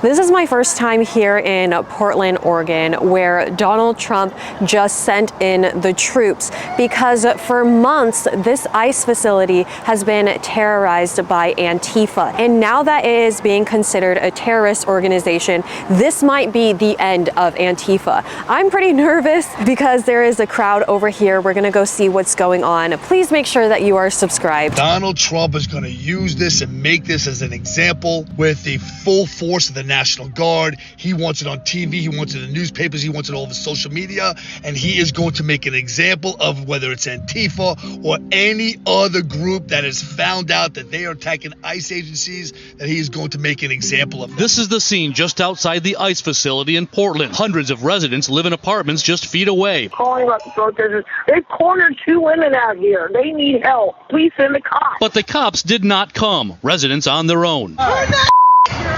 This is my first time here in Portland, Oregon, where Donald Trump just sent in the troops because for months this ICE facility has been terrorized by Antifa. And now that it is being considered a terrorist organization, this might be the end of Antifa. I'm pretty nervous because there is a crowd over here. We're gonna go see what's going on. Please make sure that you are subscribed. Donald Trump is gonna use this and make this as an example with the full force of the National Guard. He wants it on TV, he wants it in the newspapers, he wants it all over social media, and he is going to make an example of whether it's Antifa or any other group that has found out that they are attacking ICE agencies, that he is going to make an example of. This is the scene just outside the ICE facility in Portland. Hundreds of residents live in apartments just feet away. Calling about the protesters. They cornered 2 women out here. They need help. Please send the cops. But the cops did not come. Residents on their own. Turn that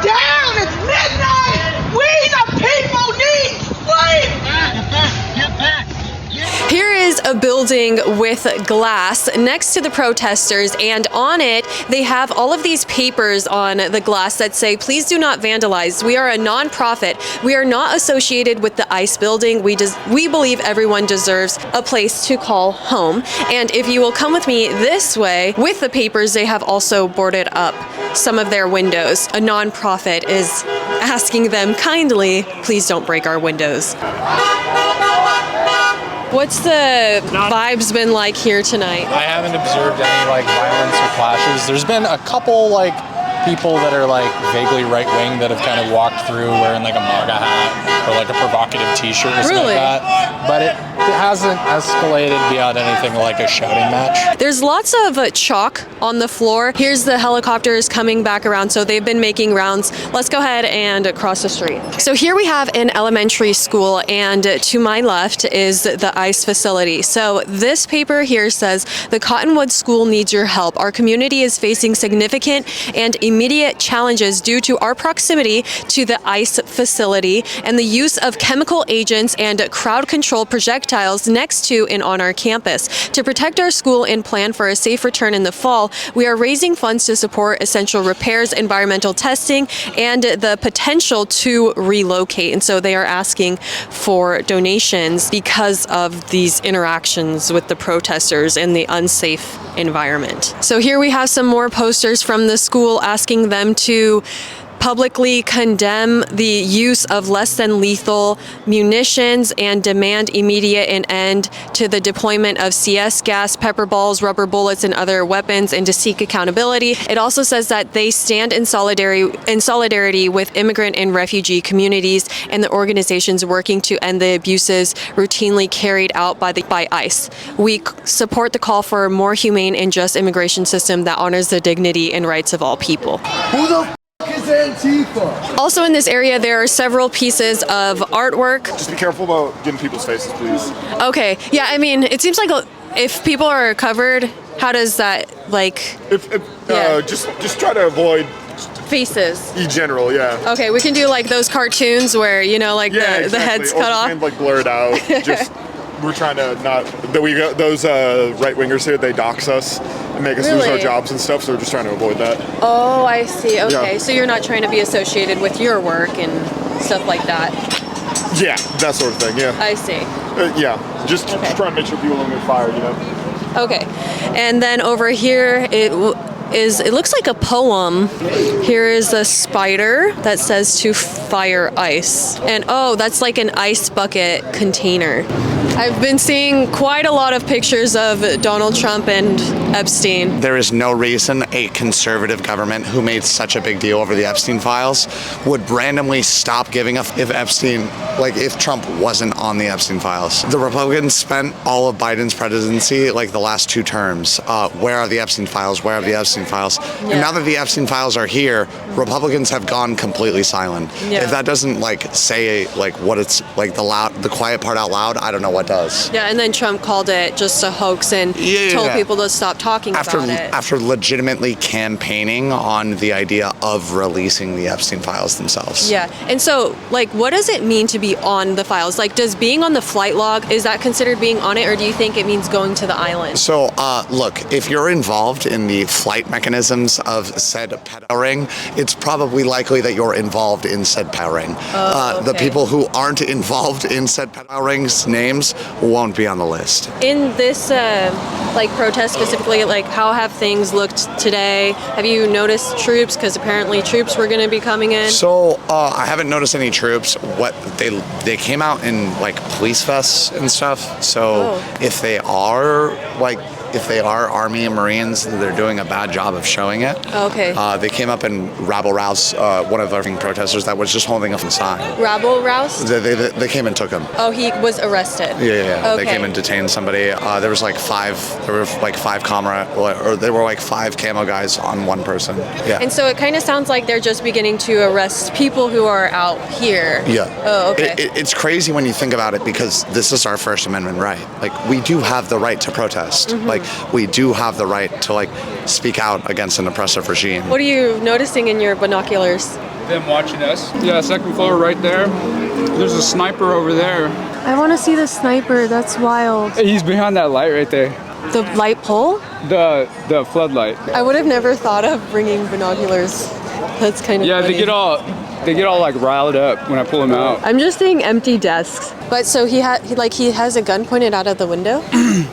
down! It's midnight! We the people need sleep! Get back! Here is a building with glass next to the protesters, and on it they have all of these papers on the glass that say, please do not vandalize. We are a non-profit. We are not associated with the ICE building. We believe everyone deserves a place to call home. And if you will come with me this way, with the papers, they have also boarded up some of their windows. A non-profit is asking them kindly, please don't break our windows. What's the vibes been like here tonight? I haven't observed any violence or clashes. There's been a couple people that are vaguely right-wing that have kind of walked through wearing a MAGA hat or a provocative t-shirt or something like that. But it hasn't escalated beyond anything like a shouting match. There's lots of chalk on the floor. Here's the helicopters coming back around, so they've been making rounds. Let's go ahead and cross the street. So here we have an elementary school, and to my left is the ICE facility. So this paper here says, the Cottonwood School needs your help. Our community is facing significant and immediate challenges due to our proximity to the ICE facility and the use of chemical agents and crowd control projectiles next to and on our campus. To protect our school and plan for a safe return in the fall, we are raising funds to support essential repairs, environmental testing, and the potential to relocate. And so they are asking for donations because of these interactions with the protesters and the unsafe environment. So here we have some more posters from the school asking them to publicly condemn the use of less than lethal munitions and demand immediate and end to the deployment of CS gas, pepper balls, rubber bullets, and other weapons, and to seek accountability. It also says that they stand in solidarity with immigrant and refugee communities and the organizations working to end the abuses routinely carried out by ICE. We support the call for a more humane and just immigration system that honors the dignity and rights of all people. Who the is Antifa? Also in this area, there are several pieces of artwork. Just be careful about getting people's faces, please. Okay, yeah, I mean, it seems like if people are covered, how does that, just try to avoid faces. In general, yeah. Okay, we can do those cartoons where, exactly. the head's or cut off. Kind of blurred out. We're trying to not, those right-wingers here, they dox us and make us lose our jobs and stuff, so we're just trying to avoid that. Oh, I see. Okay, yeah. So you're not trying to be associated with your work and stuff like that? Yeah, that sort of thing, yeah. I see. Just trying to make sure people don't get fired, Okay, and then over here, it looks like a poem. Here is a spider that says to fire ice. And oh, that's like an ice bucket container. I've been seeing quite a lot of pictures of Donald Trump and Epstein. There is no reason a conservative government who made such a big deal over the Epstein files would randomly stop giving up if Trump wasn't on the Epstein files. The Republicans spent all of Biden's presidency, the last 2 terms, where are the Epstein files, where are the Epstein files? Yeah. And now that the Epstein files are here, Republicans have gone completely silent. Yeah. If that doesn't say what it's the quiet part out loud, I don't know what it does. Yeah, and then Trump called it just a hoax and told people to stop talking about it. After legitimately campaigning on the idea of releasing the Epstein files themselves. Yeah, and so, like, what does it mean to be on the files? Like, does being on the flight log, is that considered being on it, or do you think it means going to the island? So, look, if you're involved in the flight mechanisms of said pedophile ring, it's probably likely that you're involved in said pedophile ring. The people who aren't involved in said pedophile rings' names won't be on the list. In this, like, protest specifically, like, how have things looked today? Have you noticed troops? Because apparently troops were going to be coming in. So, I haven't noticed any troops. What they came out in, like, police vests and stuff. So, if they are, Army and Marines, they're doing a bad job of showing it. Okay. They came up and rabble-roused one of the protesters that was just holding up a sign. Rabble-roused? They came and took him. Oh, he was arrested. Yeah. Okay. They came and detained somebody. There were like five camo guys on one person. Yeah. And so it kind of sounds like they're just beginning to arrest people who are out here. Yeah. Oh, okay. It's crazy when you think about it, because this is our First Amendment right. Like, we do have the right to protest. Mm-hmm. Like, we do have the right to, like, speak out against an oppressive regime. What are you noticing in your binoculars? Them watching us. Yeah, second floor right there. There's a sniper over there. I want to see the sniper. That's wild. He's behind that light right there. The light pole? The floodlight. I would have never thought of bringing binoculars. That's kind of funny. They get all like riled up when I pull them out. I'm just seeing empty desks. But so he has a gun pointed out of the window?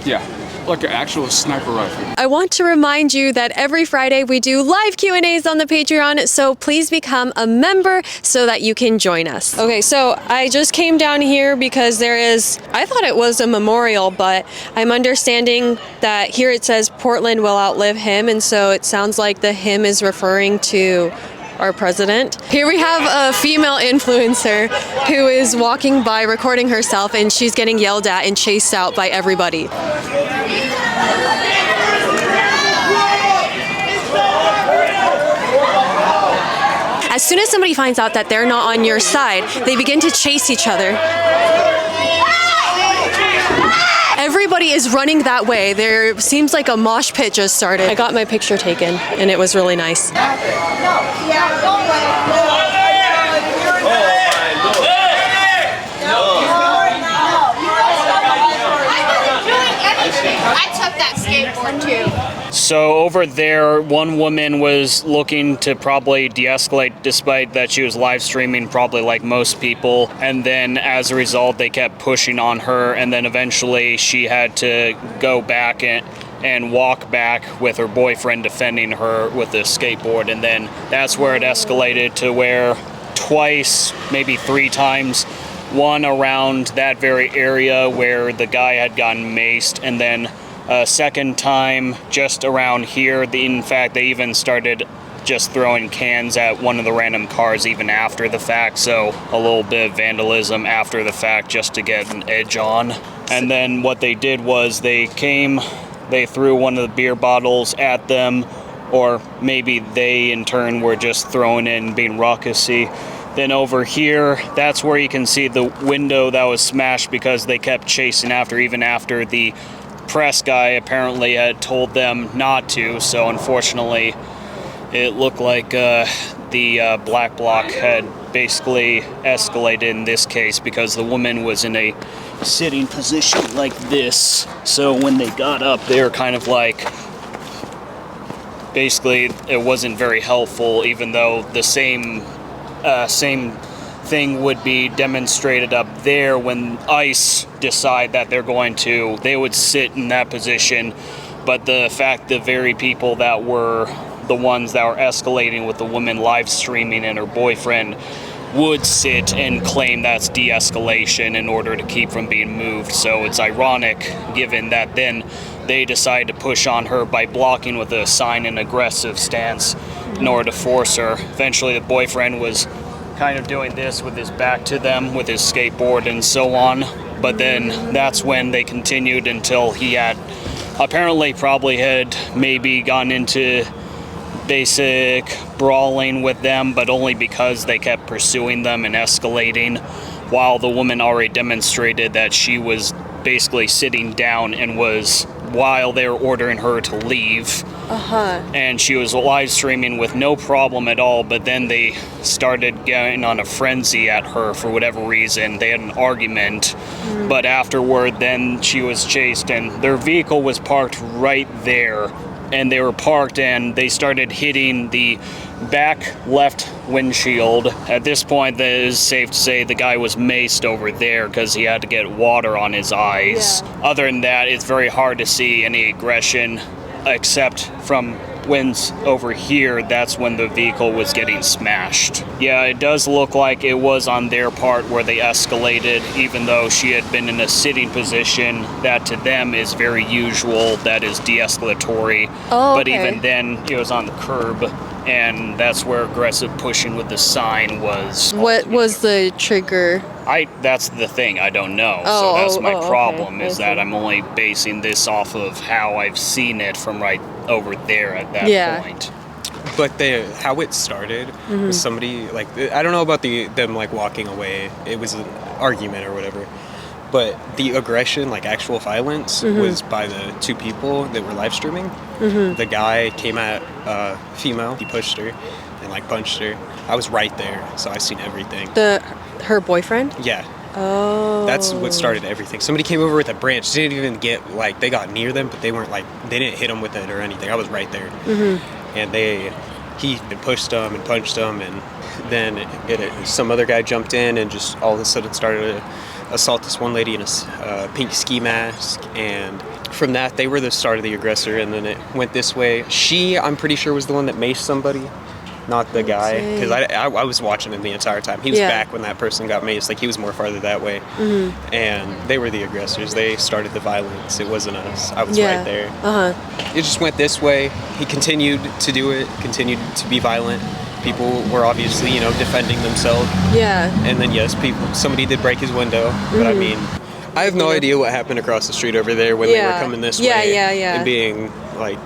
Yeah. Like an actual sniper rifle. I want to remind you that every Friday we do live Q&As on the Patreon, so please become a member so that you can join us. Okay, so I just came down here because I thought it was a memorial, but I'm understanding that here it says Portland will outlive him, and so it sounds like the him is referring to our president. Here we have a female influencer who is walking by recording herself, and she's getting yelled at and chased out by everybody. As soon as somebody finds out that they're not on your side, they begin to chase each other. Everybody is running that way. There seems like a mosh pit just started. I got my picture taken, and it was really nice. I took that skateboard too. So over there, one woman was looking to probably de-escalate, despite that she was live streaming, probably like most people. And then as a result, they kept pushing on her. And then eventually she had to go back and walk back with her boyfriend defending her with a skateboard. And then that's where it escalated to where twice, maybe 3 times, one around that very area where the guy had gotten maced, and then a second time just around here. In fact, they even started just throwing cans at one of the random cars even after the fact, so a little bit of vandalism after the fact just to get an edge on. And then what they did was they threw one of the beer bottles at them, or maybe they in turn were just throwing it and being raucousy. Then over here, that's where you can see the window that was smashed because they kept chasing after, even after the press guy apparently had told them not to. So unfortunately, it looked like the black bloc had basically escalated in this case because the woman was in a sitting position like this. So when they got up, they were kind of like, basically it wasn't very helpful, even though the same thing would be demonstrated up there when ICE decide that they would sit in that position. But the fact the very people that were the ones that were escalating with the woman live streaming and her boyfriend would sit and claim that's de-escalation in order to keep from being moved. So it's ironic given that then they decide to push on her by blocking with a sign and aggressive stance in order to force her. Eventually the boyfriend was kind of doing this with his back to them with his skateboard and so on. But then that's when they continued until he had apparently probably had maybe gone into basic brawling with them, but only because they kept pursuing them and escalating, while the woman already demonstrated that she was basically sitting down and was while they were ordering her to leave. And she was live streaming with no problem at all, but then they started going on a frenzy at her for whatever reason. They had an argument, but afterward then she was chased and their vehicle was parked right there, and they were parked and they started hitting the back left windshield. At this point, it is safe to say the guy was maced over there because he had to get water on his eyes. Other than that, it's very hard to see any aggression except from wins over here. That's when the vehicle was getting smashed. Yeah, it does look like it was on their part where they escalated, even though she had been in a sitting position that to them is very usual, that is de-escalatory. But even then, it was on the curb, and that's where aggressive pushing with the sign was. What was the trigger? That's the thing, I don't know. So that's my problem, is that I'm only basing this off of how I've seen it from right over there at that point. But how it started was somebody, like, I don't know about them like walking away. It was an argument or whatever. But the aggression, like actual violence, was by the two people that were live streaming. The guy came at a female, he pushed her and like punched her. I was right there, so I seen everything. Her boyfriend? Yeah. Oh. That's what started everything. Somebody came over with a branch. They didn't even get, like, they got near them, but they weren't like, they didn't hit them with it or anything. I was right there. And he pushed them and punched them, and then some other guy jumped in and just all of a sudden started to assault this one lady in a pink ski mask. And from that, they were the start of the aggressor, and then it went this way. I'm pretty sure, was the one that maced somebody. Not the guy, because I was watching him the entire time. He was back when that person got maced. Like, he was more farther that way. And they were the aggressors. They started the violence. It wasn't us. I was right there. It just went this way. He continued to do it, continued to be violent. People were obviously, defending themselves. And then, yes, somebody did break his window. But I mean, I have no idea what happened across the street over there when they were coming this way. And being, like,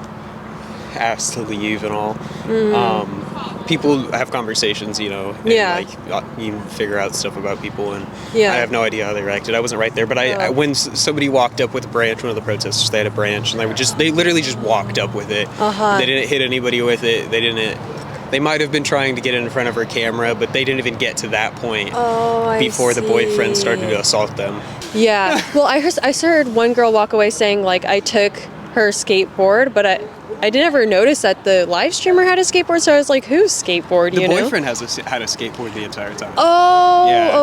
asked to leave and all. People have conversations, and like you figure out stuff about people, and I have no idea how they reacted. I wasn't right there, but when somebody walked up with a branch, one of the protesters, they had a branch, and they literally just walked up with it. They didn't hit anybody with it. They might have been trying to get in front of her camera, but they didn't even get to that point before the boyfriend started to assault them. Well, I heard one girl walk away saying, like, I took her skateboard, but I didn't ever notice that the live streamer had a skateboard, so I was like, whose skateboard, The boyfriend had a skateboard the entire time.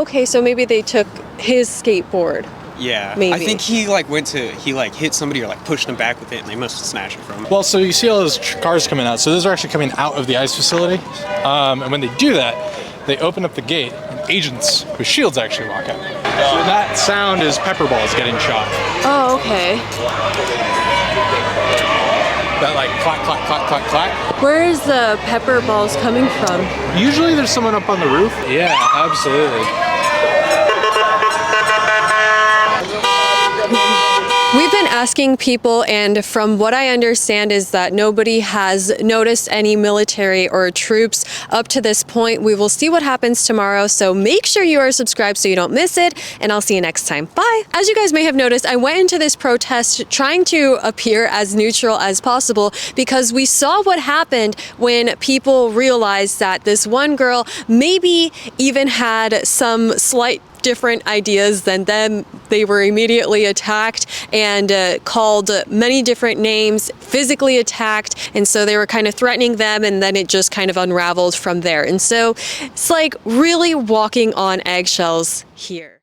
Okay, so maybe they took his skateboard. Yeah, maybe. I think he hit somebody or like pushed them back with it, and they must have snatched it from him. Well, so you see all those cars coming out. So those are actually coming out of the ice facility. And when they do that, they open up the gate, and agents with shields actually walk out. So that sound is pepper balls getting shot. Oh, okay. That like clack, clack, clack, clack, clack. Where is the pepper balls coming from? Usually there's someone up on the roof. Yeah, absolutely. We've been asking people, and from what I understand is that nobody has noticed any military or troops up to this point. We will see what happens tomorrow, so make sure you are subscribed so you don't miss it, and I'll see you next time. Bye! As you guys may have noticed, I went into this protest trying to appear as neutral as possible because we saw what happened when people realized that this one girl maybe even had some slight different ideas than them. They were immediately attacked and called many different names, physically attacked, and so they were kind of threatening them, and then it just kind of unraveled from there. And so it's like really walking on eggshells here.